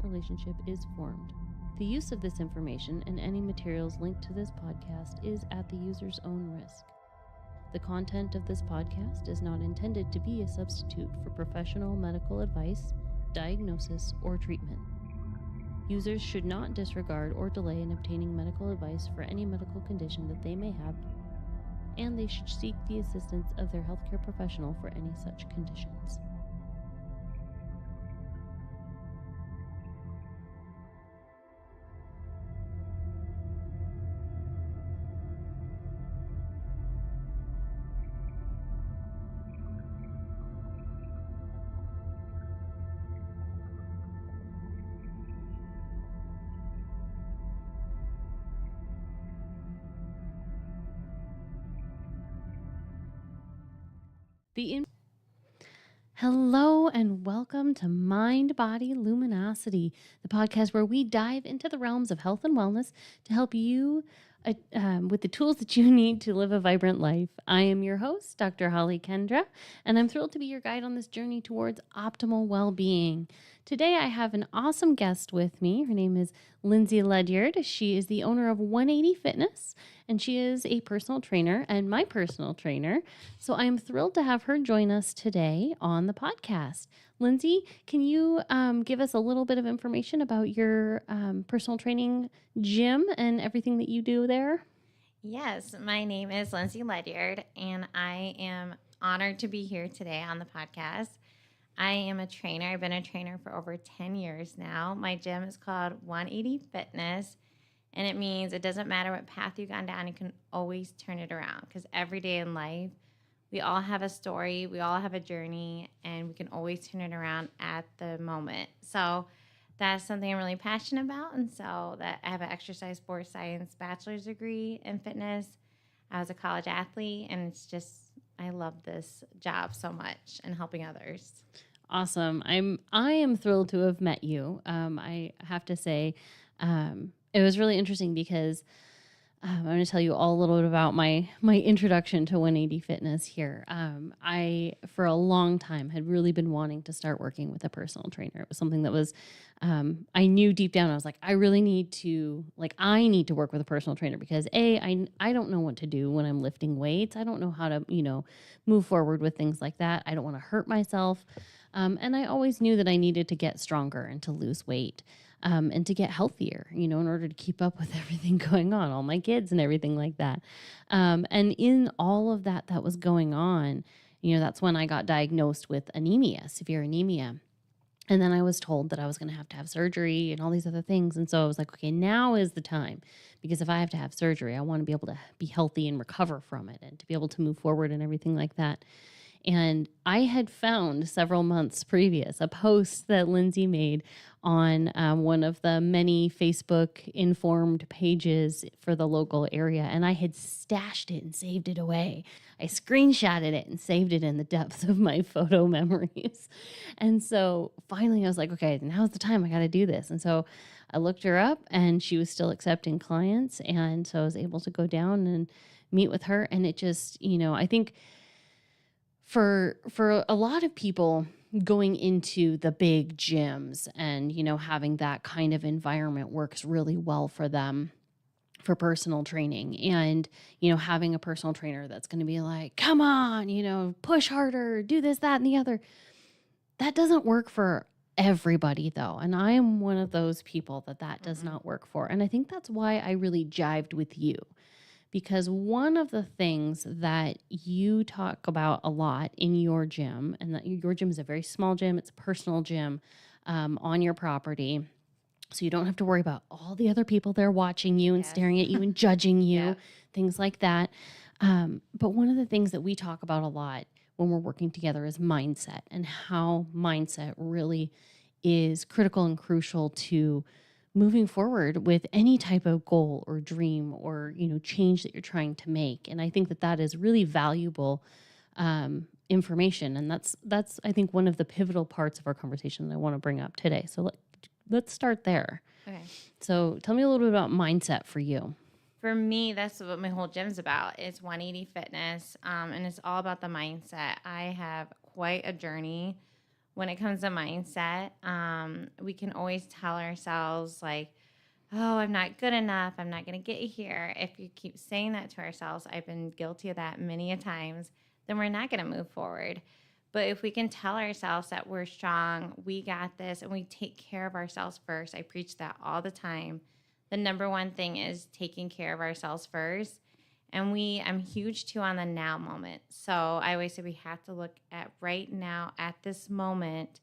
relationship is formed. The use of this information and any materials linked to this podcast is at the user's own risk. The content of this podcast is not intended to be a substitute for professional medical advice, diagnosis, or treatment. Users should not disregard or delay in obtaining medical advice for any medical condition that they may have, and they should seek the assistance of their healthcare professional for any such conditions. Hello and welcome to Mind Body Luminosity, the podcast where we dive into the realms of health and wellness to help you with the tools that you need to live a vibrant life. I am your host, Dr. Holly Kendra, and I'm thrilled to be your guide on this journey towards optimal well-being. Today I have an awesome guest with me. Her name is Lindsay Ledyard. She is the owner of 180 Fitness, and she is a personal trainer and my personal trainer. So I'm thrilled to have her join us today on the podcast. Lindsay, can you give us a little bit of information about your personal training gym and everything that you do there? Yes, my name is Lindsay Ledyard, and I am honored to be here today on the podcast. I am a trainer. I've been a trainer for over 10 years now. My gym is called 180 Fitness, and it means it doesn't matter what path you've gone down, you can always turn it around, because every day in life, we all have a story, we all have a journey, and we can always turn it around at the moment. So that's something I'm really passionate about. And so that I have an exercise sports science bachelor's degree in fitness. I was a college athlete, and it's just, I love this job so much and helping others. Awesome. I am thrilled to have met you. I have to say, it was really interesting because I'm going to tell you all a little bit about my introduction to 180 Fitness here. I, for a long time, had really been wanting to start working with a personal trainer. It was something that was, I knew deep down, I was like, I need to work with a personal trainer because I don't know what to do when I'm lifting weights. I don't know how to, move forward with things like that. I don't want to hurt myself. And I always knew that I needed to get stronger and to lose weight. And to get healthier, in order to keep up with everything going on, all my kids and everything like that. And in all of that was going on, that's when I got diagnosed with anemia, severe anemia. And then I was told that I was going to have surgery and all these other things. And so I was like, okay, now is the time, because if I have to have surgery, I want to be able to be healthy and recover from it and to be able to move forward and everything like that. And I had found several months previous a post that Lindsay made on one of the many Facebook informed pages for the local area. And I had stashed it and saved it away. I screenshotted it and saved it in the depths of my photo memories. And so finally I was like, okay, now's the time. I got to do this. And so I looked her up, and she was still accepting clients. And so I was able to go down and meet with her. And it just, I think for a lot of people, going into the big gyms and, having that kind of environment works really well for them for personal training. And, having a personal trainer that's going to be like, come on, push harder, do this, that, and the other. That doesn't work for everybody, though. And I am one of those people that does not work for. And I think that's why I really jived with you. Because one of the things that you talk about a lot in your gym, and that your gym is a very small gym, it's a personal gym on your property, so you don't have to worry about all the other people there watching you and staring at you and judging you, things like that. But one of the things that we talk about a lot when we're working together is mindset, and how mindset really is critical and crucial to moving forward with any type of goal or dream or, change that you're trying to make. And I think that is really valuable information. And that's, I think, one of the pivotal parts of our conversation that I want to bring up today. So let's start there. Okay. So tell me a little bit about mindset for you. For me, that's what my whole gym's about. It's 180 Fitness, and it's all about the mindset. I have quite a journey when it comes to mindset, we can always tell ourselves like, oh, I'm not good enough. I'm not going to get here. If you keep saying that to ourselves, I've been guilty of that many a times, then we're not going to move forward. But if we can tell ourselves that we're strong, we got this, and we take care of ourselves first. I preach that all the time. The number one thing is taking care of ourselves first. And I'm huge too on the now moment. So I always say we have to look at right now, at this moment,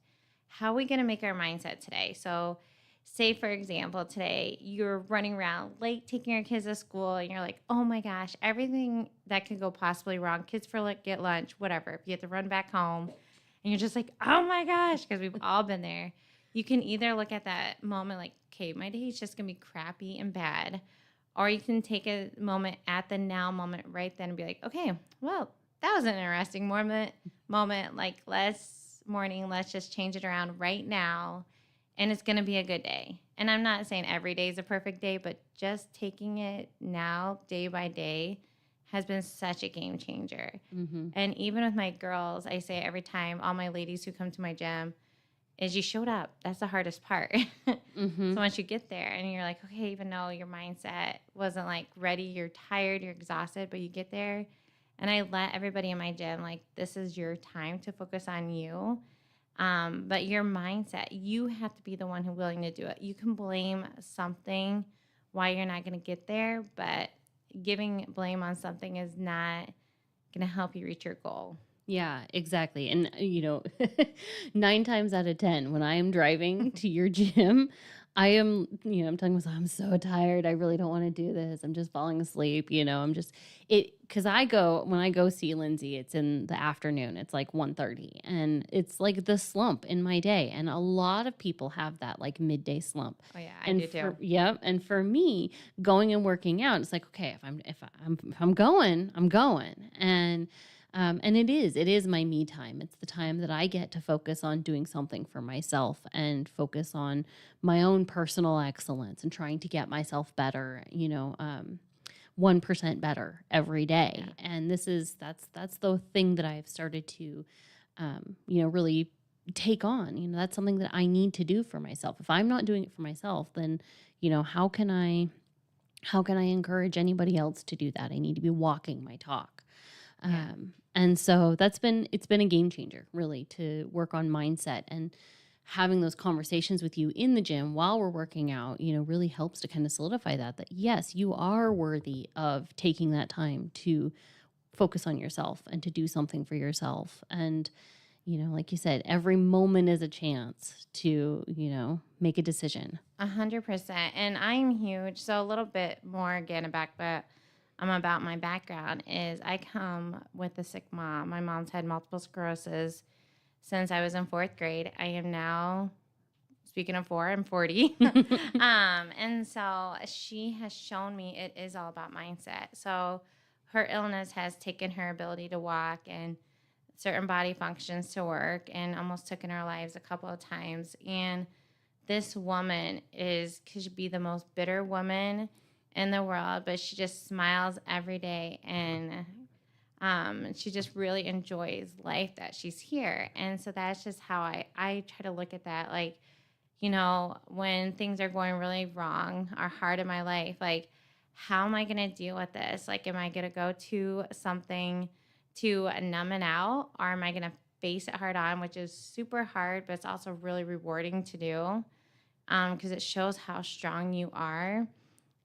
how are we going to make our mindset today? So say, for example, today you're running around late taking your kids to school and you're like, oh my gosh, everything that could go possibly wrong. Kids get lunch, whatever. If you have to run back home and you're just like, oh my gosh, because we've all been there. You can either look at that moment like, okay, my day is just going to be crappy and bad. Or you can take a moment at the now moment right then and be like, okay, well, that was an interesting moment. Like, let's just change it around right now. And it's going to be a good day. And I'm not saying every day is a perfect day, but just taking it now, day by day, has been such a game changer. Mm-hmm. And even with my girls, I say every time, all my ladies who come to my gym, is you showed up. That's the hardest part. Mm-hmm. So once you get there and you're like, okay, even though your mindset wasn't like ready, you're tired, you're exhausted, but you get there. And I let everybody in my gym, like, this is your time to focus on you. But your mindset, you have to be the one who's willing to do it. You can blame something why you're not going to get there, but giving blame on something is not going to help you reach your goal. Yeah, exactly. And, 9 times out of 10, when I am driving to your gym, I am, I'm telling myself, I'm so tired. I really don't want to do this. I'm just falling asleep. Because when I go see Lindsay, it's in the afternoon. It's like 1:30, and it's like the slump in my day. And a lot of people have that like midday slump. Oh yeah, I do too. Yeah. And for me, going and working out, it's like, okay, if I'm going, I'm going. And it is my me time. It's the time that I get to focus on doing something for myself and focus on my own personal excellence and trying to get myself better, 1% better every day. Yeah. And that's the thing that I've started to, really take on. That's something that I need to do for myself. If I'm not doing it for myself, then, how can I encourage anybody else to do that? I need to be walking my talk. Yeah. And so it's been a game changer, really, to work on mindset, and having those conversations with you in the gym while we're working out, really helps to kind of solidify that yes, you are worthy of taking that time to focus on yourself and to do something for yourself. And, like you said, every moment is a chance to, make a decision. 100%. And I'm huge. So a little bit more again about my background is I come with a sick mom. My mom's had multiple sclerosis since I was in 4th grade. I am now, speaking of 4, I'm 40. And so she has shown me it is all about mindset. So her illness has taken her ability to walk and certain body functions to work, and almost taken our lives a couple of times. And this woman could be the most bitter woman in the world, but she just smiles every day, and she just really enjoys life that she's here. And so that's just how I try to look at that. Like, when things are going really wrong or hard in my life, like, how am I going to deal with this? Like, am I going to go to something to numb it out, or am I going to face it hard on, which is super hard, but it's also really rewarding to do, because it shows how strong you are.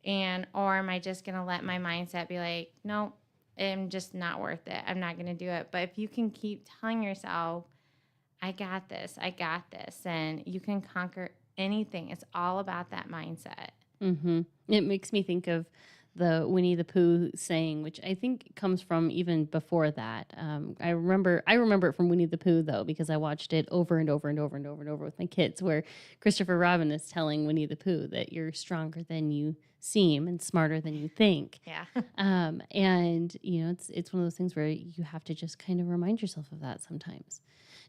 Or am I just going to let my mindset be like, no, I'm just not worth it. I'm not going to do it. But if you can keep telling yourself, I got this, and you can conquer anything. It's all about that mindset. Mm-hmm. It makes me think of the Winnie the Pooh saying, which I think comes from even before that. I remember it from Winnie the Pooh, though, because I watched it over and over and over and over and over with my kids, where Christopher Robin is telling Winnie the Pooh that you're stronger than you seem and smarter than you think. Yeah. And it's one of those things where you have to just kind of remind yourself of that sometimes.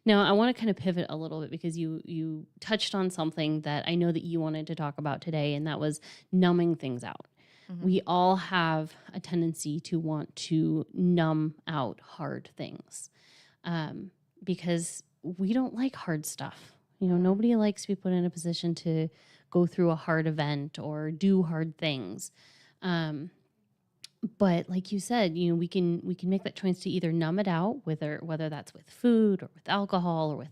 Now, I want to kind of pivot a little bit, because you touched on something that I know that you wanted to talk about today, and that was numbing things out. Mm-hmm. We all have a tendency to want to numb out hard things, because we don't like hard stuff. Nobody likes to be put in a position to go through a hard event or do hard things. But like you said, we can make that choice to either numb it out, whether that's with food or with alcohol or with,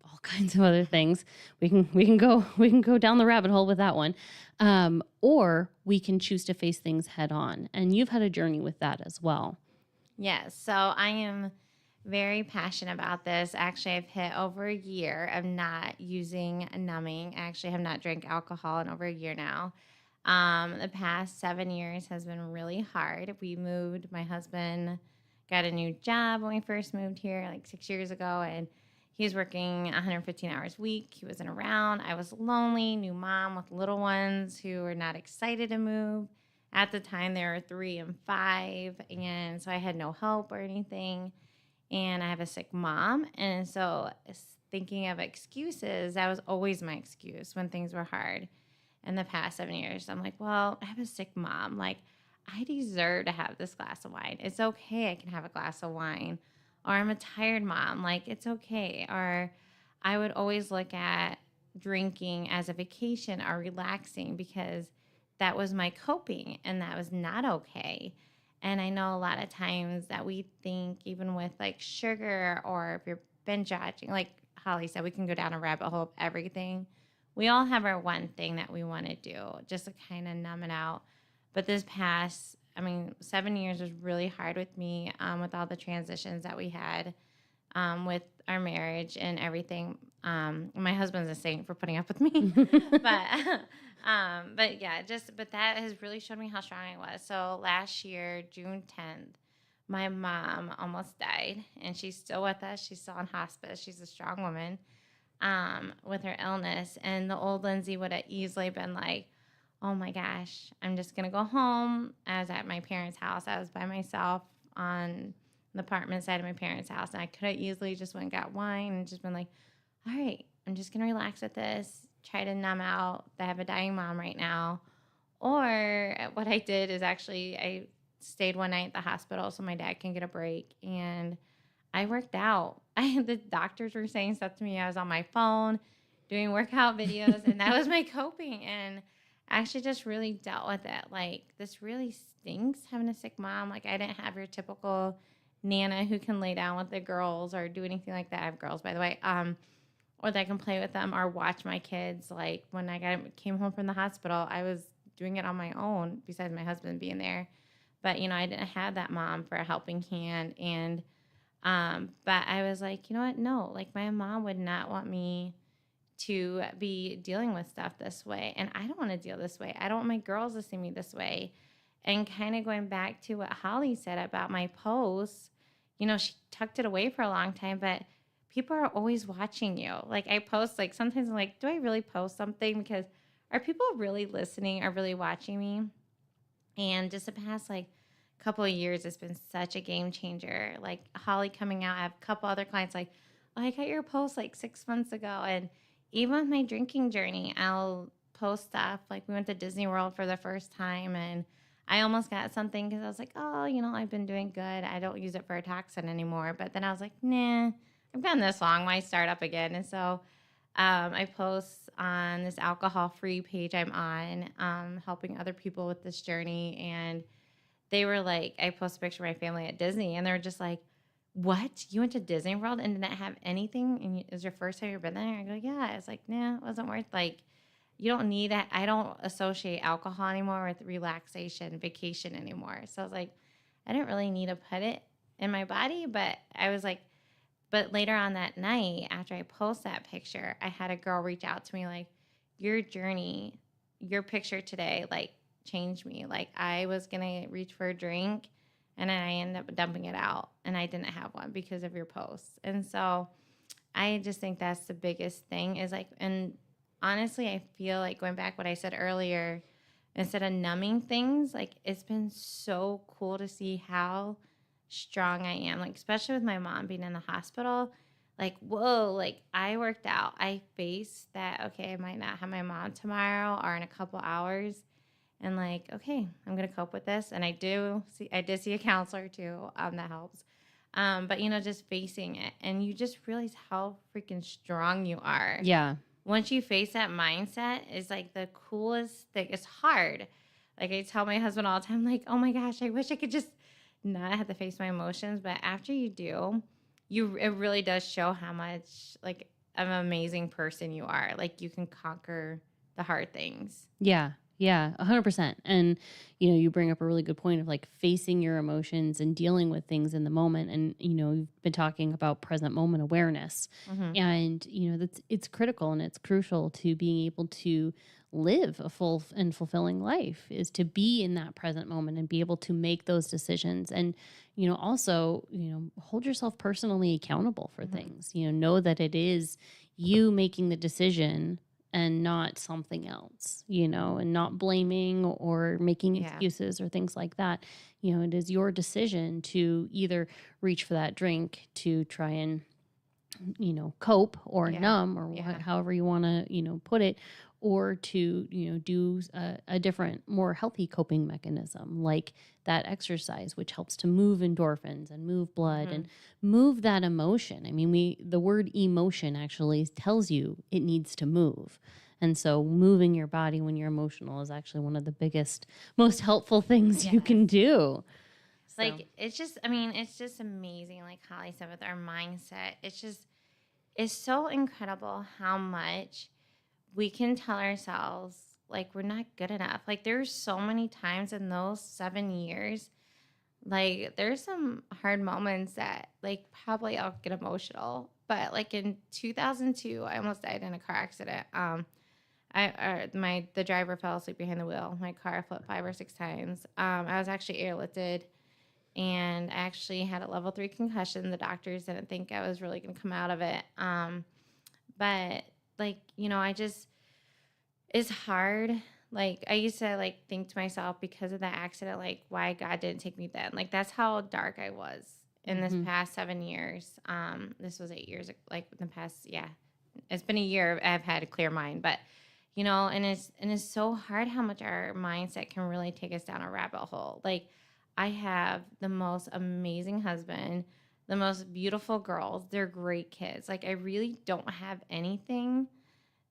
all kinds of other things. We can go down the rabbit hole with that one, or we can choose to face things head on. And you've had a journey with that as well. Yes. So I am very passionate about this. Actually, I've hit over a year of not using numbing. I actually have not drank alcohol in over a year now. The past 7 years has been really hard. We moved, my husband got a new job when we first moved here like 6 years ago, and he was working 115 hours a week. He wasn't around. I was lonely, new mom with little ones who were not excited to move. At the time, they were 3 and 5, and so I had no help or anything. And I have a sick mom, and so thinking of excuses, that was always my excuse when things were hard. In the past 7 years, I'm like, well, I have a sick mom. Like, I deserve to have this glass of wine. It's okay. I can have a glass of wine. Or I'm a tired mom. Like, it's okay. Or I would always look at drinking as a vacation or relaxing because that was my coping, and that was not okay. And I know a lot of times that we think, even with like sugar, or if you're binge watching, like Holly said, we can go down a rabbit hole of everything. We all have our one thing that we want to do just to kind of numb it out. But this past, 7 years was really hard with me, with all the transitions that we had, with our marriage and everything. My husband's a saint for putting up with me. but yeah, but that has really showed me how strong I was. So last year, June 10th, my mom almost died, and she's still with us. She's still in hospice. She's a strong woman. With her illness, and the old Lindsay would have easily been like, oh my gosh, I'm just going to go home. I was at my parents' house. I was by myself on the apartment side of my parents' house, and I could have easily just went and got wine and just been like, all right, I'm just going to relax with this, try to numb out that I have a dying mom right now. Or what I did is actually I stayed one night at the hospital so my dad can get a break, and I worked out. The doctors were saying stuff to me. I was on my phone doing workout videos, and that was my coping. And I actually just really dealt with it. Like, this really stinks having a sick mom. Like, I didn't have your typical Nana who can lay down with the girls or do anything like that. I have girls, by the way, or that I can play with them or watch my kids. Like, when I came home from the hospital, I was doing it on my own, besides my husband being there. But, I didn't have that mom for a helping hand. And but I was like, you know what? No, like, my mom would not want me to be dealing with stuff this way. And I don't want to deal this way. I don't want my girls to see me this way. And kind of going back to what Holly said about my posts, she tucked it away for a long time, but people are always watching you. Like, I post, like, sometimes I'm like, do I really post something? Because are people really listening or really watching me? And just the past, like, couple of years, it's been such a game changer. Like, Holly coming out, I have a couple other clients like, oh, I got your post like 6 months ago. And even with my drinking journey, I'll post stuff. Like, we went to Disney World for the first time, and I almost got something because I was like, oh, I've been doing good. I don't use it for a toxin anymore. But then I was like, nah, I've gone this long. Why start up again? And so I post on this alcohol-free page I'm on, helping other people with this journey. And they were like, I posted a picture of my family at Disney, and they were just like, what? You went to Disney World and didn't have anything? And it was your first time you've been there? I go, yeah. It's like, nah, it wasn't worth, like, you don't need it. I don't associate alcohol anymore with relaxation, vacation anymore. So I was like, I didn't really need to put it in my body. But I was like, but later on that night, after I post that picture, I had a girl reach out to me like, your journey, your picture today, like, changed me. Like, I was going to reach for a drink, and then I ended up dumping it out, and I didn't have one because of your posts. And so I just think that's the biggest thing is like, and honestly, I feel like going back what I said earlier, instead of numbing things, like, it's been so cool to see how strong I am. Like, especially with my mom being in the hospital, like, whoa, like, I worked out. I faced that, okay, I might not have my mom tomorrow or in a couple hours. And like, okay, I'm going to cope with this. And I did see a counselor too. That helps. But, just facing it, and you just realize how freaking strong you are. Yeah. Once you face that mindset, is like the coolest thing. It's hard. Like I tell my husband all the time, like, oh my gosh, I wish I could just not have to face my emotions. But after you do, it really does show how much like of an amazing person you are. Like you can conquer the hard things. Yeah. Yeah, 100%. And, you bring up a really good point of like facing your emotions and dealing with things in the moment. And, you've been talking about present moment awareness. Mm-hmm. And, it's critical and it's crucial to being able to live a full and fulfilling life is to be in that present moment and be able to make those decisions. And, also, hold yourself personally accountable for Mm-hmm. things, know that it is you making the decision and not something else, and not blaming or making excuses or things like that. It is your decision to either reach for that drink to try and, cope or numb or however you want to, put it, or to, do a different, more healthy coping mechanism like that exercise, which helps to move endorphins and move blood and move that emotion. I mean, the word emotion actually tells you it needs to move. And so moving your body when you're emotional is actually one of the biggest, most helpful things you can do. So. Like, it's just amazing. Like Holly said, with our mindset, it's so incredible how much we can tell ourselves, like, we're not good enough. Like, there's so many times in those 7 years, like, there's some hard moments that, like, probably I'll get emotional. But, like, in 2002, I almost died in a car accident. The driver fell asleep behind the wheel. My car flipped 5 or 6 times. I was actually airlifted, and I actually had a level 3 concussion. The doctors didn't think I was really going to come out of it. But like, it's hard. Like I used to like think to myself because of the accident, like why God didn't take me then. Like that's how dark I was in this past 7 years. This was 8 years, like in the past, it's been a year. I've had a clear mind, but and it's so hard how much our mindset can really take us down a rabbit hole. Like I have the most amazing husband, the most beautiful girls. They're great kids. Like I really don't have anything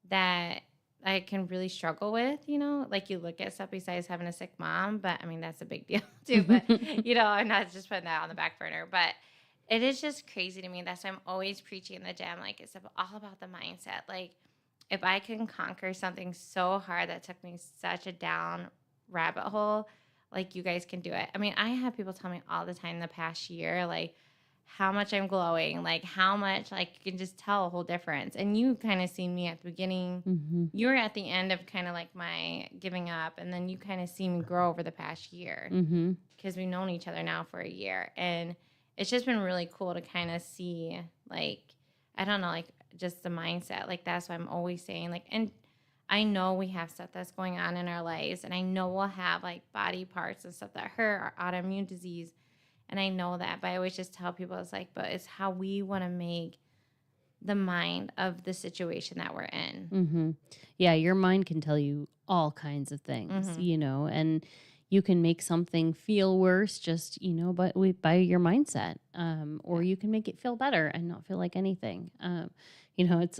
that I can really struggle with, like you look at stuff besides having a sick mom, but I mean, that's a big deal too, but I'm not just putting that on the back burner, but it is just crazy to me. That's why I'm always preaching in the gym. Like it's all about the mindset. Like if I can conquer something so hard that took me such a down rabbit hole, like you guys can do it. I mean, I have people tell me all the time in the past year, like how much I'm glowing, like how much, like you can just tell a whole difference. And you kind of seen me at the beginning. You were at the end of kind of like my giving up. And then you kind of see me grow over the past year because we've known each other now for a year. And it's just been really cool to kind of see, like, I don't know, like just the mindset. Like that's why I'm always saying, like, and I know we have stuff that's going on in our lives. And I know we'll have like body parts and stuff that hurt, or autoimmune disease. And I know that, but I always just tell people, it's like, but it's how we want to make the mind of the situation that we're in. Yeah, your mind can tell you all kinds of things, and you can make something feel worse just, by your mindset, or you can make it feel better and not feel like anything.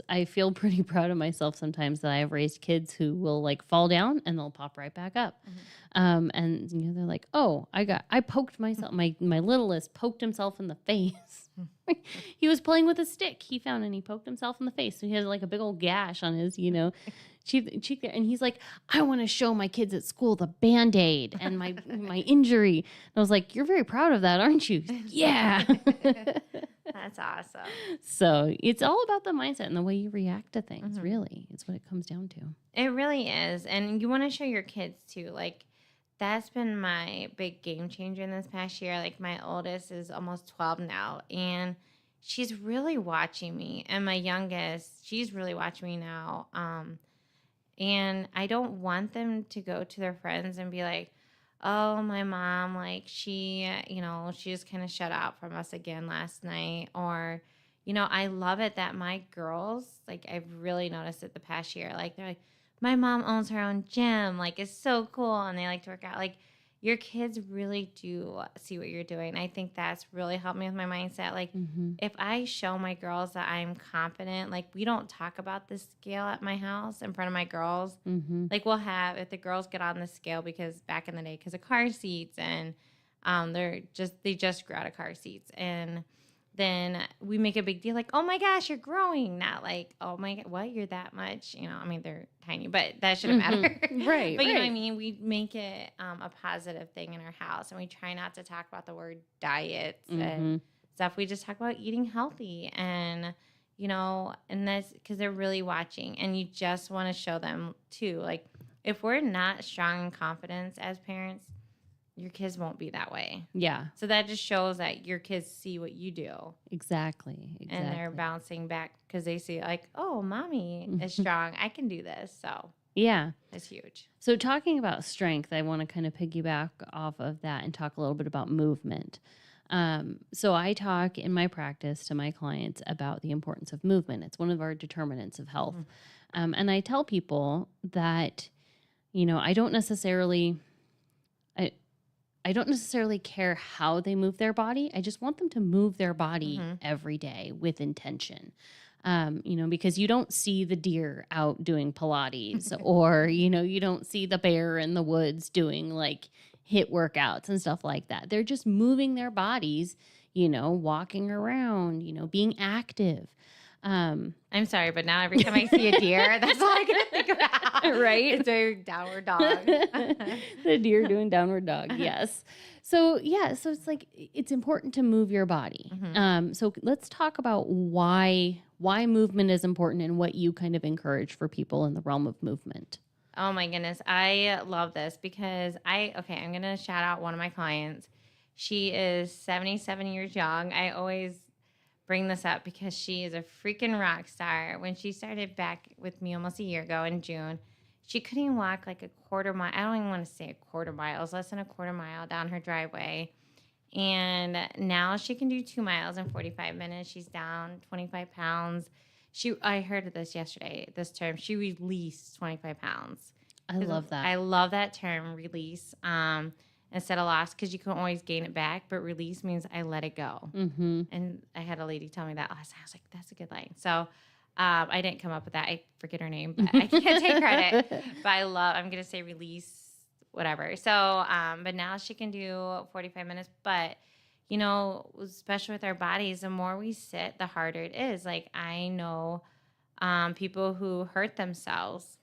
I feel pretty proud of myself sometimes that I have raised kids who will like fall down and they'll pop right back up. And they're like, oh, I poked myself. My littlest poked himself in the face. He was playing with a stick he found and he poked himself in the face. So he has like a big old gash on his, cheek there. And he's like, I want to show my kids at school the Band-Aid and my injury. And I was like, you're very proud of that, aren't you? Yeah. That's awesome. So it's all about the mindset and the way you react to things, really. It's what it comes down to. It really is. And you want to show your kids too. Like that's been my big game changer in this past year. Like my oldest is almost 12 now and she's really watching me. And my youngest, she's really watching me now. And I don't want them to go to their friends and be like, oh, my mom, like she just kind of shut out from us again last night. Or, I love it that my girls, like I've really noticed it the past year. Like they're like, my mom owns her own gym. Like it's so cool. And they like to work out. Like, your kids really do see what you're doing. I think that's really helped me with my mindset. Like, if I show my girls that I'm confident, like, we don't talk about the scale at my house in front of my girls. Like, we'll have, if the girls get on the scale, because back in the day, because of car seats, and they just grew out of car seats. And then we make a big deal, like, oh my gosh, you're growing. Not like, oh my God, what? You're that much? You know, I mean, they're tiny, but that shouldn't matter. Right. But you know what I mean? We make it a positive thing in our house, and we try not to talk about the word diets and stuff. We just talk about eating healthy, and, you know, and that's because they're really watching, and you just want to show them too. Like, if we're not strong in confidence as parents, your kids won't be that way. Yeah. So that just shows that your kids see what you do. Exactly. And they're bouncing back because they see, like, oh, mommy is strong. I can do this. So yeah, it's huge. So talking about strength, I want to kind of piggyback off of that and talk a little bit about movement. So I talk in my practice to my clients about the importance of movement. It's one of our determinants of health. And I tell people that, you know, I don't necessarily care how they move their body. I just want them to move their body every day with intention. You know, because you don't see the deer out doing Pilates or, you know, you don't see the bear in the woods doing like HIIT workouts and stuff like that. They're just moving their bodies, you know, walking around, you know, being active. I'm sorry, but now every time I see a deer, that's all I can think about. Right? It's a downward dog. The deer doing downward dog, yes. So, yeah, so it's like, it's important to move your body. So let's talk about why movement is important and what you kind of encourage for people in the realm of movement. Oh my goodness. I love this because I'm going to shout out one of my clients. She is 77 years young. I always bring this up because she is a freaking rock star. When she started back with me almost a year ago in June, she couldn't even walk like a quarter mile. I don't even want to say a quarter mile. It was less than a quarter mile down her driveway. And now she can do 2 miles in 45 minutes. She's down 25 pounds. I heard of this yesterday, this term. She released 25 pounds. I love that. I love that term, release. Instead of lost, because you can always gain it back, but release means I let it go. And I had a lady tell me that last time. I was like, that's a good line. So I didn't come up with that. I forget her name, but I can't take credit. But I'm going to say release, whatever. So, but now she can do 45 minutes. But, you know, especially with our bodies, the more we sit, the harder it is. Like, I know people who hurt themselves,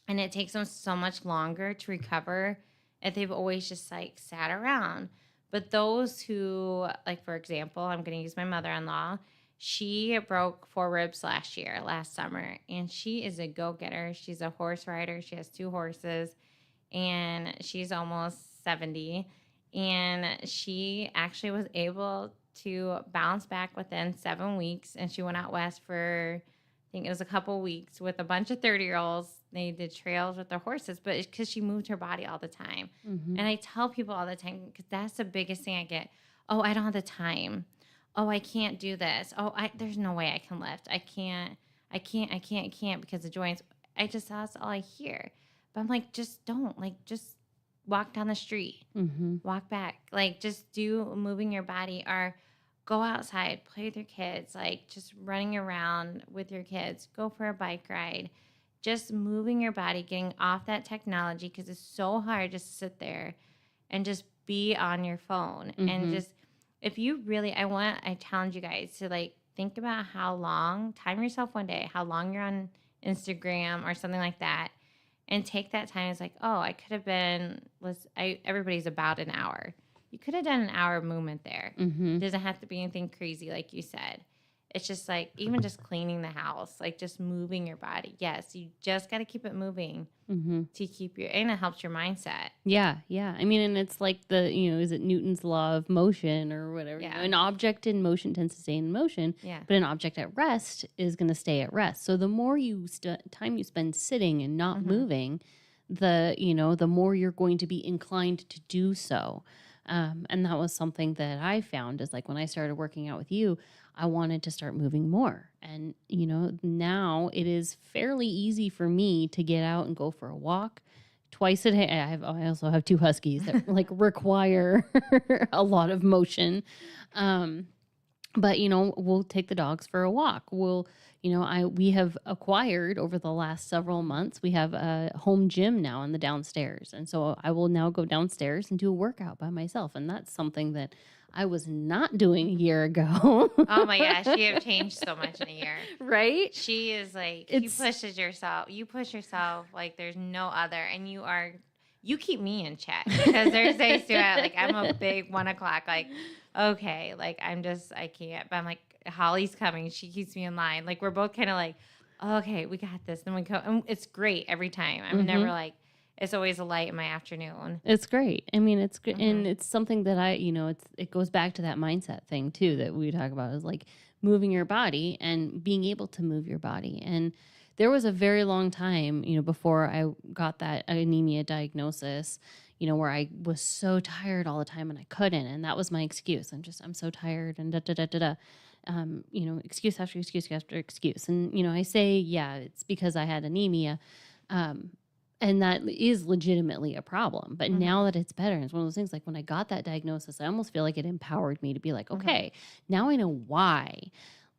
and it takes them so much longer to recover if they've always just like sat around. But those who, like, for example, I'm going to use my mother-in-law. She broke 4 ribs last summer, and she is a go-getter. She's a horse rider. She has 2 horses, and she's almost 70. And she actually was able to bounce back within 7 weeks, and she went out west for, I think it was a couple weeks, with a bunch of 30-year-olds. They did trails with their horses, but it's because she moved her body all the time. And I tell people all the time, because that's the biggest thing I get. Oh, I don't have the time. Oh, I can't do this. Oh, there's no way I can lift. I can't because the joints. That's all I hear. But I'm like, just don't. Like, just walk down the street. Walk back. Like, just do moving your body, or go outside, play with your kids, like just running around with your kids, go for a bike ride. Just moving your body, getting off that technology, because it's so hard just to sit there and just be on your phone. And just, if you really, I challenge you guys to like think about how long, time yourself one day, how long you're on Instagram or something like that, and take that time. It's like, oh, I could have been, everybody's about an hour. You could have done an hour of movement there. It doesn't have to be anything crazy, like you said. It's just like, even just cleaning the house, like just moving your body. Yes, you just got to keep it moving to keep and it helps your mindset. Yeah. I mean, and it's like is it Newton's law of motion or whatever? Yeah. You know, an object in motion tends to stay in motion, but an object at rest is going to stay at rest. So the more time you spend sitting and not moving, the more you're going to be inclined to do so. And that was something that I found is like when I started working out with you, I wanted to start moving more. And, now it is fairly easy for me to get out and go for a walk, twice a day. I also have 2 huskies that like require a lot of motion. But we'll take the dogs for a walk. We have acquired over the last several months, we have a home gym now in the downstairs. And so I will now go downstairs and do a workout by myself. And that's something that I was not doing a year ago. Oh my gosh, you have changed so much in a year. Right? She is like, you push yourself like there's no other. And you keep me in check, because there's days too, like I'm a big 1 o'clock, like, okay, like I can't, but I'm like, Holly's coming. She keeps me in line. Like we're both kind of like, okay, we got this. Then we go, and it's great every time. I'm never like, it's always a light in my afternoon. It's great. I mean, it's good. And it's something that it goes back to that mindset thing too, that we talk about, is like moving your body and being able to move your body. And there was a very long time, before I got that anemia diagnosis, where I was so tired all the time and I couldn't. And that was my excuse. I'm so tired and excuse after excuse after excuse. And, I say, yeah, it's because I had anemia. And that is legitimately a problem. But now that it's better, it's one of those things, like when I got that diagnosis, I almost feel like it empowered me to be like, okay, now I know why.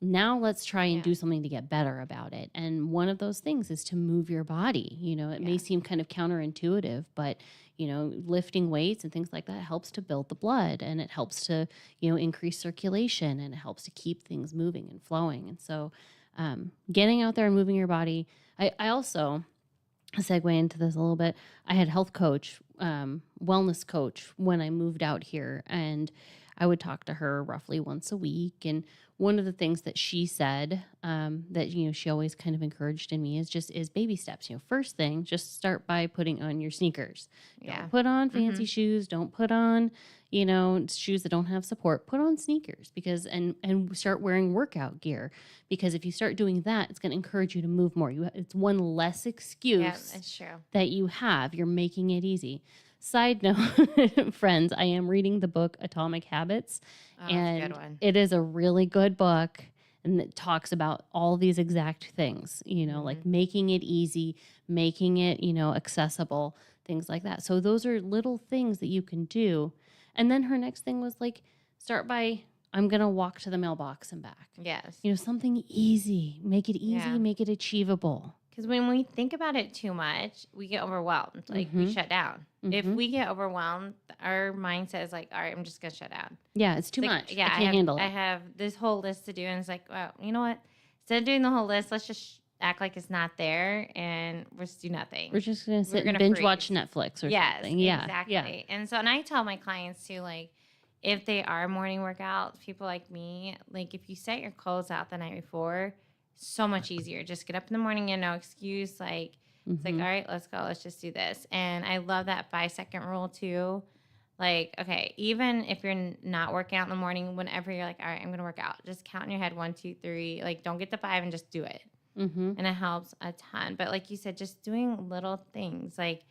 Now let's try and do something to get better about it. And one of those things is to move your body. It may seem kind of counterintuitive, but, lifting weights and things like that helps to build the blood, and it helps to, increase circulation, and it helps to keep things moving and flowing. And so getting out there and moving your body. I also, segue into this a little bit, I had health coach, wellness coach when I moved out here, and I would talk to her roughly once a week. And one of the things that she said that, she always kind of encouraged in me is baby steps. First thing, just start by putting on your sneakers. Don't put on fancy shoes. Don't put on, shoes that don't have support. Put on sneakers, because, and start wearing workout gear, because if you start doing that, it's going to encourage you to move more. It's one less excuse that's true. that you have. You're making it easy. Side note, friends, I am reading the book Atomic Habits, and good one. It is a really good book, and it talks about all these exact things, like making it easy, making it, accessible, things like that. So those are little things that you can do. And then her next thing was like, start by, I'm going to walk to the mailbox and back. Yes. Something easy. Make it easy, make it achievable. Because when we think about it too much, we get overwhelmed. Like, we shut down. If we get overwhelmed, our mindset is like, all right, I'm just going to shut down. Yeah, it's too much. Yeah, I can't handle it. I have this whole list to do, and it's like, well, you know what? Instead of doing the whole list, let's just act like it's not there, and we'll just do nothing. We're just going to sit and binge watch Netflix or something. Yeah, exactly. Yeah. And I tell my clients too, like, if they are morning workouts, people like me, like, if you set your clothes out the night before, so much easier. Just get up in the morning and no excuse. Like, it's like, all right, let's go. Let's just do this. And I love that 5-second rule too. Like, okay, even if you're not working out in the morning, whenever you're like, all right, I'm going to work out, just count in your head 1, 2, 3. Like, don't get to 5 and just do it. And it helps a ton. But like you said, just doing little things. Like,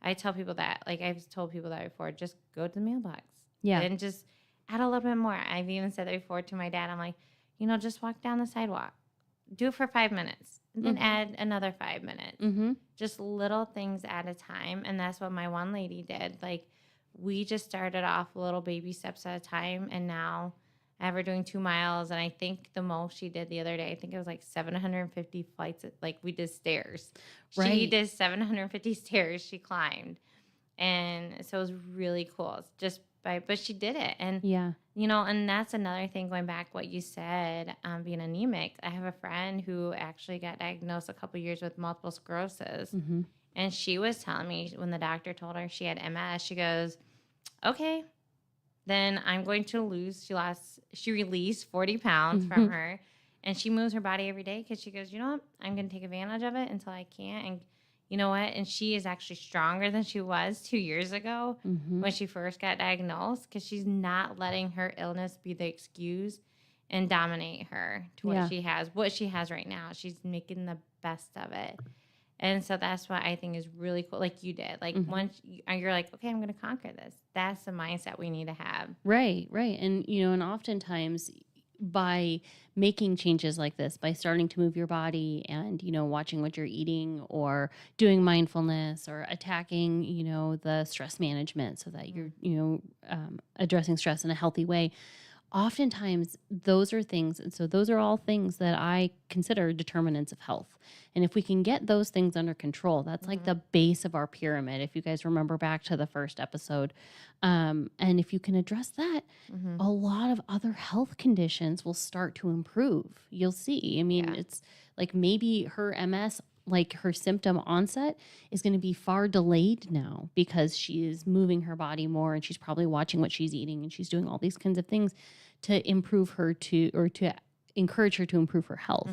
I tell people that, like I've told people that before, just go to the mailbox. Yeah. And just add a little bit more. I've even said that before to my dad. I'm like, just walk down the sidewalk. Do it for 5 minutes, and then add another 5 minutes. Just little things at a time. And that's what my one lady did. Like, we just started off little baby steps at a time, and now I have her doing 2 miles. And I think the most she did the other day, I think it was like 750 flights. Like, we did stairs. Right. She did 750 stairs she climbed. And so it was really cool. But she did it. And, and that's another thing, going back what you said, being anemic. I have a friend who actually got diagnosed a couple years with multiple sclerosis. And she was telling me, when the doctor told her she had MS, she goes, okay, then I'm going to lose. She released 40 pounds from her, and she moves her body every day, because she goes, you know what? I'm going to take advantage of it until I can't. And you know what? And she is actually stronger than she was 2 years ago when she first got diagnosed, because she's not letting her illness be the excuse and dominate her to what she has right now. She's making the best of it. And so that's what I think is really cool. Like you did. Like, once you're like, okay, I'm going to conquer this. That's the mindset we need to have. Right. And, and oftentimes by making changes like this, by starting to move your body and, watching what you're eating or doing mindfulness or attacking, the stress management so that you're, addressing stress in a healthy way. Oftentimes those are things. And so those are all things that I consider determinants of health. And if we can get those things under control, that's like the base of our pyramid. If you guys remember back to the first episode, and if you can address that, a lot of other health conditions will start to improve. You'll see. I mean, it's like maybe her MS, like her symptom onset is going to be far delayed now because she is moving her body more and she's probably watching what she's eating and she's doing all these kinds of things to improve her to encourage her to improve her health.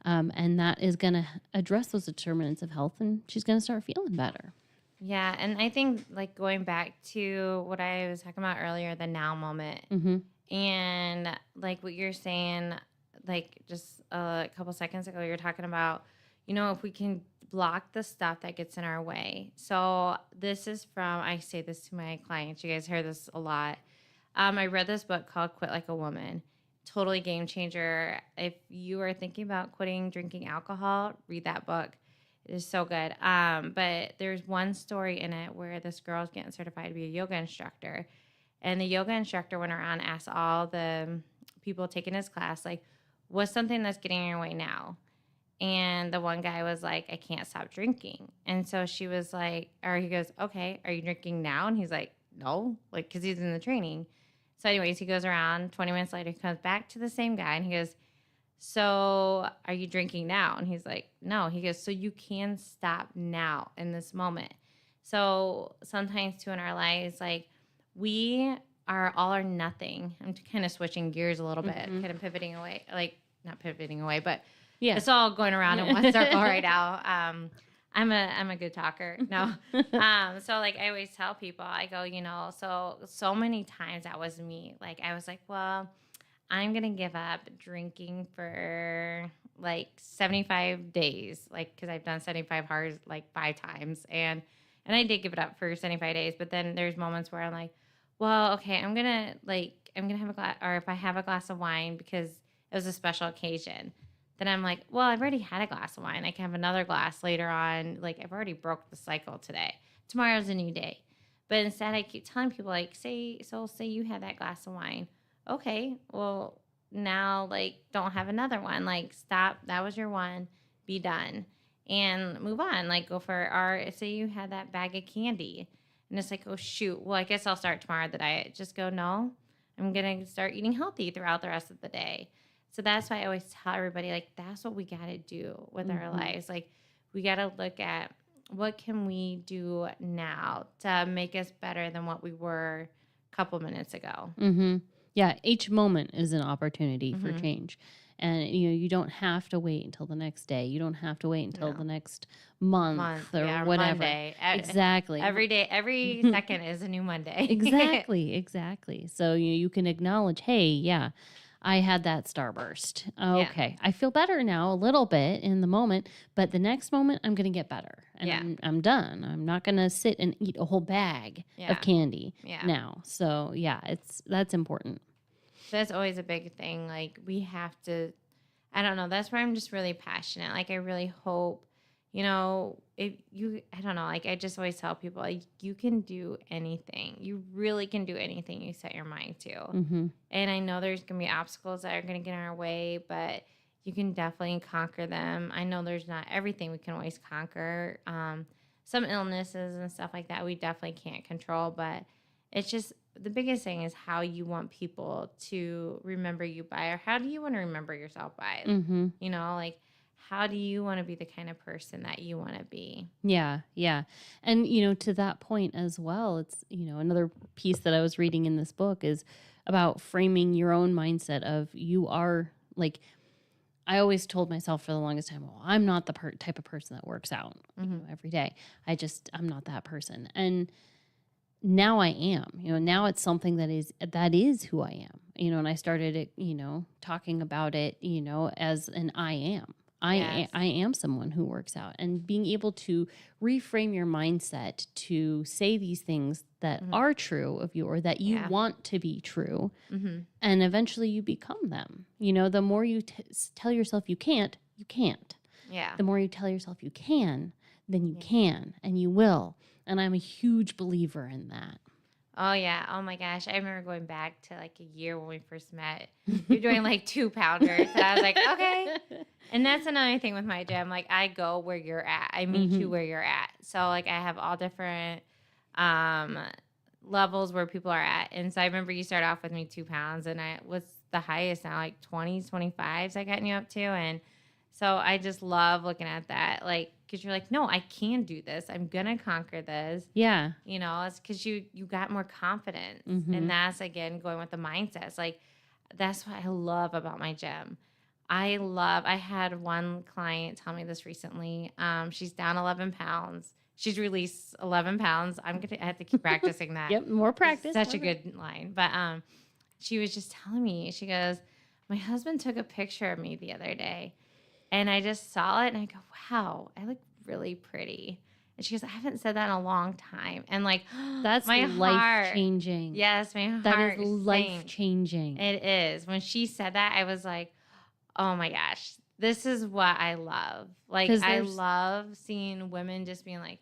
And that is going to address those determinants of health and she's going to start feeling better. Yeah. And I think like going back to what I was talking about earlier, the now moment and like what you're saying, like just a couple seconds ago, you're talking about, if we can block the stuff that gets in our way. So this is from, I say this to my clients. You guys hear this a lot. I read this book called Quit Like a Woman. Totally game changer. If you are thinking about quitting drinking alcohol, read that book. It is so good. But there's one story in it where this girl is getting certified to be a yoga instructor. And the yoga instructor went around and asked all the people taking his class, like, what's something that's getting in your way now? And the one guy was like, I can't stop drinking. And so she was like, or he goes, okay, are you drinking now? And he's like, no, like, because he's in the training. So anyways, he goes around, 20 minutes later, he comes back to the same guy and he goes, so are you drinking now? And he's like, no. He goes, so you can stop now in this moment. So sometimes too in our lives, like we are all or nothing. I'm kind of switching gears a little bit, kind of pivoting away, like not pivoting away, but it's all going around in one circle right now. I'm a good talker. No. So like I always tell people, I go, so many times that was me. Like I was like, well, I'm going to give up drinking for like 75 days. Like, cause I've done 75 hard like 5 times and I did give it up for 75 days, but then there's moments where I'm like, well, okay, I'm going to have a glass, or if I have a glass of wine because it was a special occasion, then I'm like, well, I've already had a glass of wine. I can have another glass later on. Like I've already broke the cycle today. Tomorrow's a new day. But instead I keep telling people like, say you had that glass of wine. Okay, well now like don't have another one. Like stop. That was your one. Be done. And move on. Like go for say you had that bag of candy. And it's like, oh shoot. Well, I guess I'll start tomorrow the diet. Just go, no, I'm going to start eating healthy throughout the rest of the day. So that's why I always tell everybody, like, that's what we got to do with our lives. Like, we got to look at what can we do now to make us better than what we were a couple minutes ago. Yeah, each moment is an opportunity for change. And, you don't have to wait until the next day. You don't have to wait until the next month or whatever. Monday. Exactly. Every day, every second is a new Monday. Exactly. So, you can acknowledge, hey, yeah, I had that starburst. Okay. I feel better now a little bit in the moment, but the next moment I'm going to get better and I'm done. I'm not going to sit and eat a whole bag of candy now. So that's important. That's always a big thing. Like we have to, I don't know. That's why I'm just really passionate. Like I really hope, if you, I don't know, like I just always tell people, like you can do anything. You really can do anything you set your mind to. And I know there's going to be obstacles that are going to get in our way, but you can definitely conquer them. I know there's not everything we can always conquer. Some illnesses and stuff like that we definitely can't control, but it's just the biggest thing is how you want people to remember you by, or how do you want to remember yourself by? Like how do you want to be the kind of person that you want to be? Yeah. And, to that point as well, it's, another piece that I was reading in this book is about framing your own mindset of you are like, I always told myself for the longest time, well, I'm not the type of person that works out every day. I'm not that person. And now I am, now it's something that is who I am, and I started it, talking about it, as an I am. I am someone who works out, and being able to reframe your mindset to say these things that are true of you or that you want to be true, and eventually you become them. You know, the more you tell yourself you can't, you can't. Yeah. The more you tell yourself you can, then you can, and you will. And I'm a huge believer in that. Oh, yeah. Oh, my gosh. I remember going back to like a year when we first met. You're doing like 2-pounders. And I was like, okay. And that's another thing with my gym. Like, I go where you're at. I meet you where you're at. So, like, I have all different levels where people are at. And so I remember you started off with me 2 pounds. And what's the highest now? Like 20s, 25s I gotten you up to. And so I just love looking at that. Like, because you're like, no, I can do this. I'm going to conquer this. Yeah. You know, it's because you got more confidence. And that's, again, going with the mindset. It's like, that's what I love about my gym. I had one client tell me this recently. She's down 11 pounds. She's released 11 pounds. I have to keep practicing that. Yep, more practice. Such a good line. But she was just telling me, she goes, my husband took a picture of me the other day. And I just saw it and I go, wow, I look really pretty. And she goes, I haven't said that in a long time. And like, that's my life changing. Yes, my heart. That is life changing. It is. When she said that, I was like, oh my gosh, this is what I love. Like, I love seeing women just being like,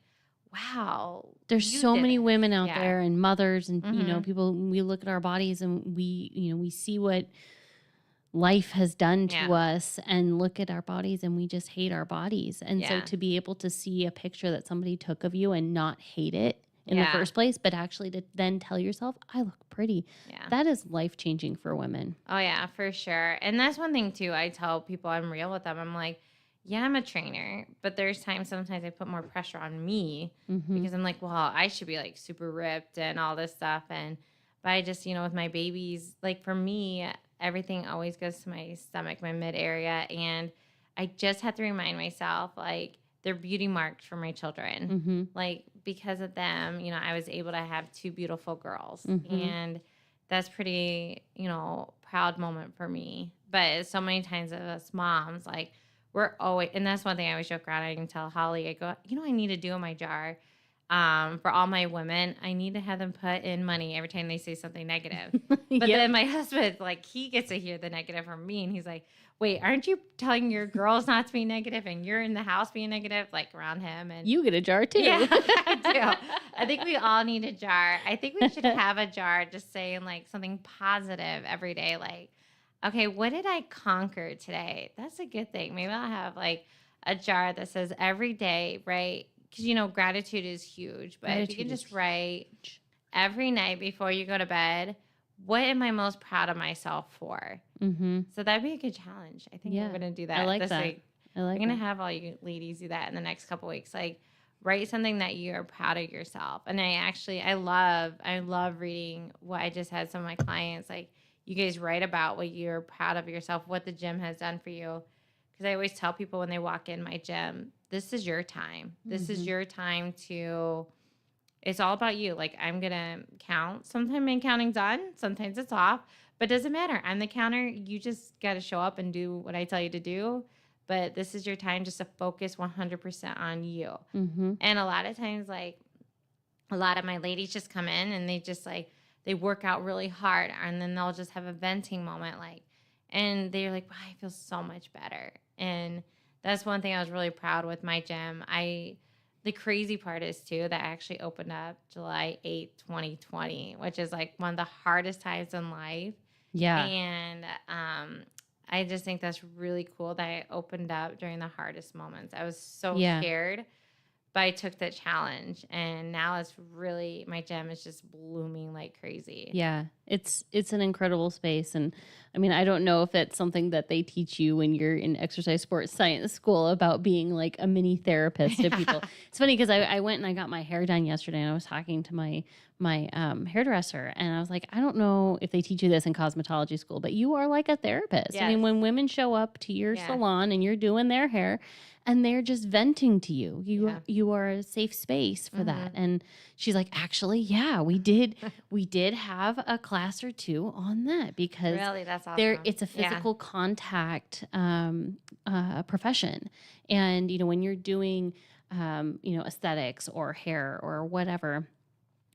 wow. There's so many women out there and mothers and, you know, people, we look at our bodies and we see what life has done to us and look at our bodies and we just hate our bodies. And so to be able to see a picture that somebody took of you and not hate it in the first place, but actually to then tell yourself, I look pretty. Yeah. That is life-changing for women. Oh, yeah, for sure. And that's one thing, too. I tell people, I'm real with them. I'm like, yeah, I'm a trainer, but there's times sometimes I put more pressure on me because I'm like, well, I should be like super ripped and all this stuff. But I just, you know, with my babies, like for me, everything always goes to my stomach, my mid area. And I just have to remind myself, like, they're beauty marked for my children. Like, because of them, you know, I was able to have 2 beautiful girls. And that's pretty, you know, proud moment for me. But so many times of us moms, like, we're always, and that's one thing I always joke around. I can tell Holly, I go, you know, I need to do in my jar. For all my women, I need to have them put in money every time they say something negative. But then my husband, like, he gets to hear the negative from me. And he's like, wait, aren't you telling your girls not to be negative and you're in the house being negative, like around him? And you get a jar too. Yeah, I do. I think we all need a jar. I think we should have a jar just saying like something positive every day. Like, okay, what did I conquer today? That's a good thing. Maybe I'll have like a jar that says every day, right? Because, you know, gratitude is huge. But if you can just write every night before you go to bed, what am I most proud of myself for? So that'd be a good challenge. I think we're going to do that this week. I'm going to have all you ladies do that in the next couple weeks. Like, write something that you're proud of yourself. And I love reading what I just had some of my clients. Like, you guys write about what you're proud of yourself, what the gym has done for you. Because I always tell people when they walk in my gym, this is your time. This is your time to, it's all about you. Like, I'm going to count. Sometimes my counting's on. Sometimes it's off. But it doesn't matter. I'm the counter. You just got to show up and do what I tell you to do. But this is your time just to focus 100% on you. And a lot of times, like, a lot of my ladies just come in and they just, like, they work out really hard. And then they'll just have a venting moment, like, and they're like, wow, I feel so much better. And that's one thing I was really proud with my gym. The crazy part is, too, that I actually opened up July 8th, 2020, which is, like, one of the hardest times in life. Yeah. And I just think that's really cool that I opened up during the hardest moments. I was so scared, but I took that challenge. And now it's really, my gym is just blooming like crazy. Yeah. It's an incredible space. And I mean, I don't know if that's something that they teach you when you're in exercise sports science school about being like a mini therapist to people. It's funny because I went and I got my hair done yesterday and I was talking to my hairdresser and I was like, I don't know if they teach you this in cosmetology school, but you are like a therapist. Yes. I mean, when women show up to your salon and you're doing their hair and they're just venting to you. Yeah. You are a safe space for that. And she's like, actually, yeah, we did have a class or two on that because Really, that's awesome. it's a physical contact profession. And, when you're doing, aesthetics or hair or whatever,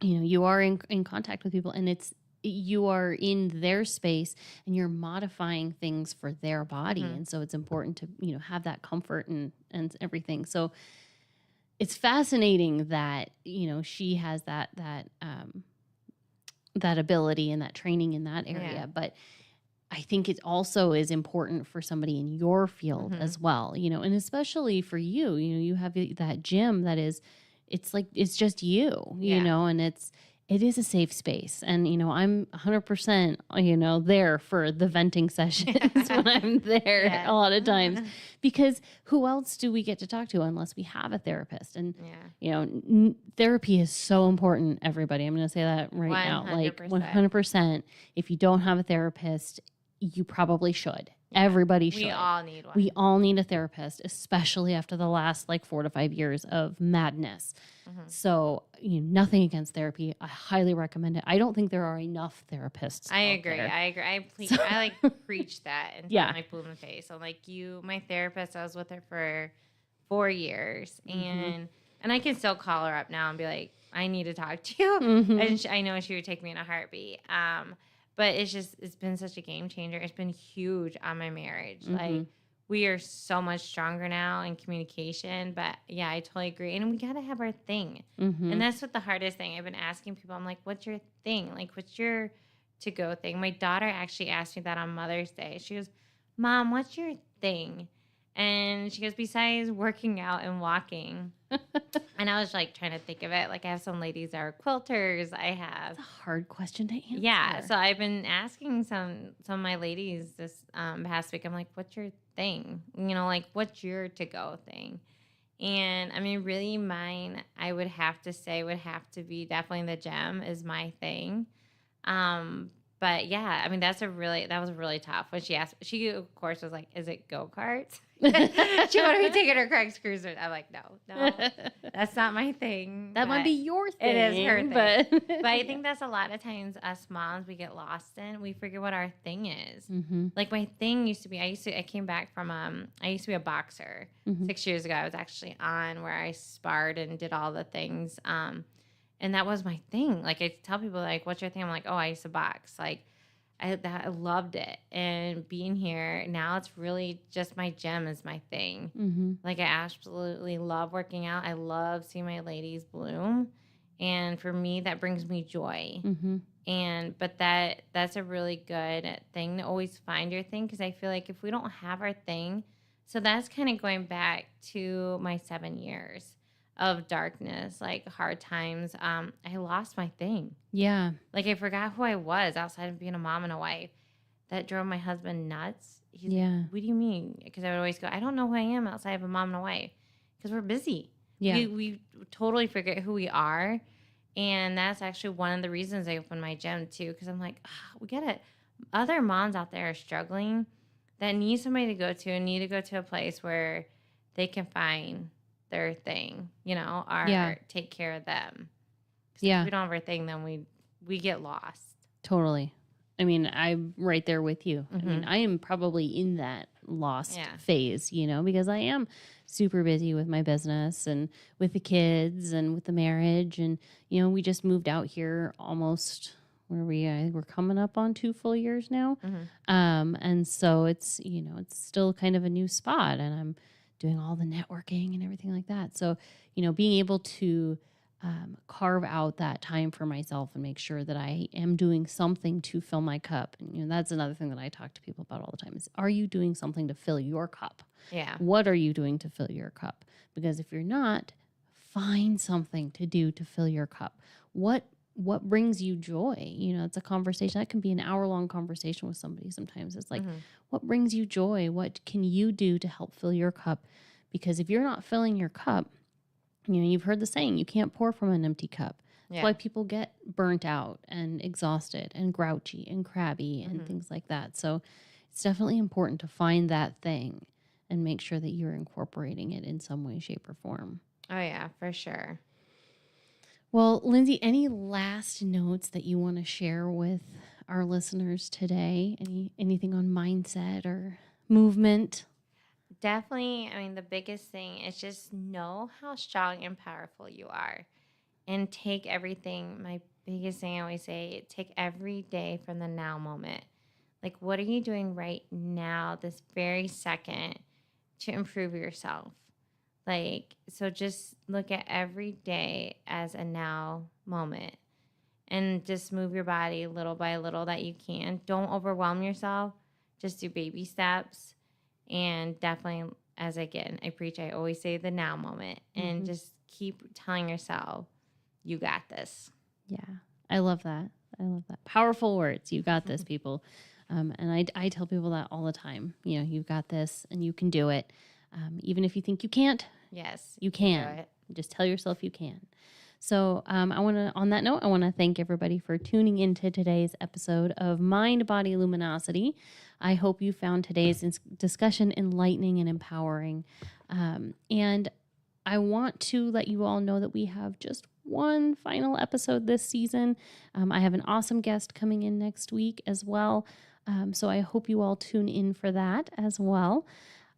you are in contact with people, and you are in their space and you're modifying things for their body. And so it's important to, have that comfort and everything. So it's fascinating that, she has that ability and that training in that area. Yeah. But I think it also is important for somebody in your field as well, and especially for you, you have that gym that is, it's just you, you know, and it is a safe space. And, I'm 100%, there for the venting sessions when I'm there a lot of times, because who else do we get to talk to unless we have a therapist? And, therapy is so important, everybody. I'm going to say that right 100%. now, like 100%. If you don't have a therapist, you probably should. Everybody should. We all need one. We all need a therapist, especially after the last 4 to 5 years of madness. So, nothing against therapy. I highly recommend it. I don't think there are enough therapists. I agree. There. I agree. I preach that and I'm blue in the face. So my therapist, I was with her for 4 years, and I can still call her up now and be like, I need to talk to you. And I know she would take me in a heartbeat. But it's been such a game changer. It's been huge on my marriage. Like, we are so much stronger now in communication. But yeah, I totally agree. And we got to have our thing. And that's what the hardest thing. I've been asking people, I'm like, what's your thing? Like, what's your to-go thing? My daughter actually asked me that on Mother's Day. She goes, Mom, what's your thing? And she goes, besides working out and walking. And I was trying to think of it. I have some ladies that are quilters. I have. That's a hard question to answer. Yeah. So I've been asking some of my ladies this past week. I'm like, what's your thing? What's your to-go thing? And I mean, really mine, I would have to say would have to be definitely the gym is my thing. But yeah, I mean, that was really tough. When she asked, she of course was like, is it go-karts? She wanted me taking her cruise. I'm like, no, that's not my thing. That might be your thing. It is her thing. But I Yeah. think that's a lot of times us moms, we get lost in, we forget what our thing is. My thing used to be, I came back from, I used to be a boxer 6 years ago. I was actually on where I sparred and did all the things. And that was my thing. I tell people, what's your thing? I'm like, oh, I used to box. I loved it. And being here, now it's really just my gym is my thing. I absolutely love working out. I love seeing my ladies bloom. And for me, that brings me joy. But that's a really good thing to always find your thing. Because I feel like if we don't have our thing, so that's kind of going back to my 7 years of darkness, hard times. I lost my thing. Yeah. I forgot who I was outside of being a mom and a wife. That drove my husband nuts. He's like, what do you mean? Because I would always go, I don't know who I am outside of a mom and a wife. Because we're busy. Yeah. We totally forget who we are. And that's actually one of the reasons I opened my gym too. Because I'm like, we get it. Other moms out there are struggling that need somebody to go to and need to go to a place where they can find their thing, or take care of them. Yeah. If we don't have our thing, then we get lost. Totally. I mean, I'm right there with you. I mean, I am probably in that lost phase, because I am super busy with my business and with the kids and with the marriage. And, we just moved out here almost, where are we? I think we're coming up on 2 full years now. And so it's, it's still kind of a new spot, and I'm doing all the networking and everything like that. So, being able to carve out that time for myself and make sure that I am doing something to fill my cup. And, that's another thing that I talk to people about all the time is, are you doing something to fill your cup? Yeah. What are you doing to fill your cup? Because if you're not, find something to do to fill your cup. What brings you joy? It's a conversation. That can be an hour-long conversation with somebody sometimes. It's like, what brings you joy? What can you do to help fill your cup? Because if you're not filling your cup, you've heard the saying, you can't pour from an empty cup. That's why people get burnt out and exhausted and grouchy and crabby and things like that. So it's definitely important to find that thing and make sure that you're incorporating it in some way, shape, or form. Oh, yeah, for sure. Well, Lindsay, any last notes that you want to share with our listeners today? Anything on mindset or movement? Definitely, I mean, the biggest thing is just know how strong and powerful you are, and take everything. My biggest thing I always say, take every day from the now moment. Like, what are you doing right now, this very second, to improve yourself? Like, so just look at every day as a now moment, and just move your body little by little that you can. Don't overwhelm yourself. Just do baby steps. And definitely, as I preach, I always say the now moment, and just keep telling yourself, you got this. Yeah, I love that. Powerful words. You got this, people. And I tell people that all the time. You know, you've got this and you can do it. Even if you think you can't, Yes, you can. Just tell yourself you can. So on that note, I want to thank everybody for tuning into today's episode of Mind, Body, Luminosity. I hope you found today's discussion enlightening and empowering. And I want to let you all know that we have just one final episode this season. I have an awesome guest coming in next week as well. So I hope you all tune in for that as well.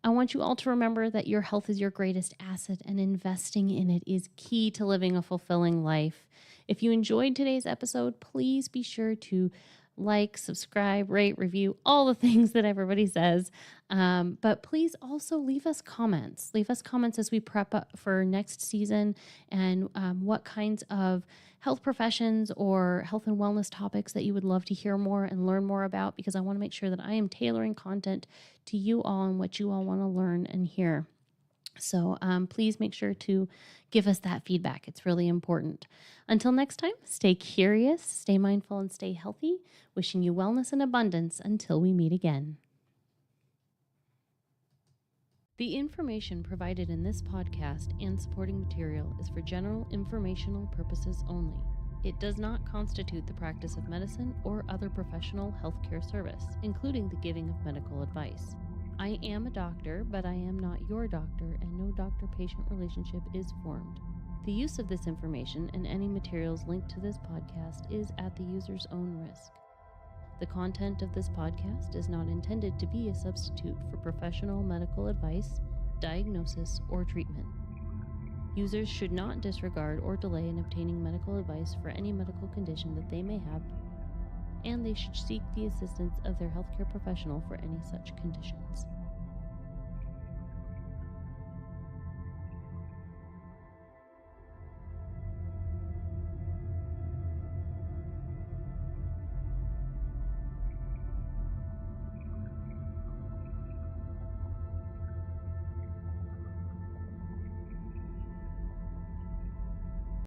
I want you all to remember that your health is your greatest asset, and investing in it is key to living a fulfilling life. If you enjoyed today's episode, please be sure to like, subscribe, rate, review, all the things that everybody says. But please also leave us comments. Leave us comments as we prep up for next season, and what kinds of health professions or health and wellness topics that you would love to hear more and learn more about, because I want to make sure that I am tailoring content to you all and what you all want to learn and hear. So please make sure to give us that feedback. It's really important. Until next time, stay curious, stay mindful, and stay healthy. Wishing you wellness and abundance until we meet again. The information provided in this podcast and supporting material is for general informational purposes only. It does not constitute the practice of medicine or other professional healthcare service, including the giving of medical advice. I am a doctor, but I am not your doctor, and no doctor-patient relationship is formed. The use of this information and any materials linked to this podcast is at the user's own risk. The content of this podcast is not intended to be a substitute for professional medical advice, diagnosis, or treatment. Users should not disregard or delay in obtaining medical advice for any medical condition that they may have, and they should seek the assistance of their healthcare professional for any such conditions.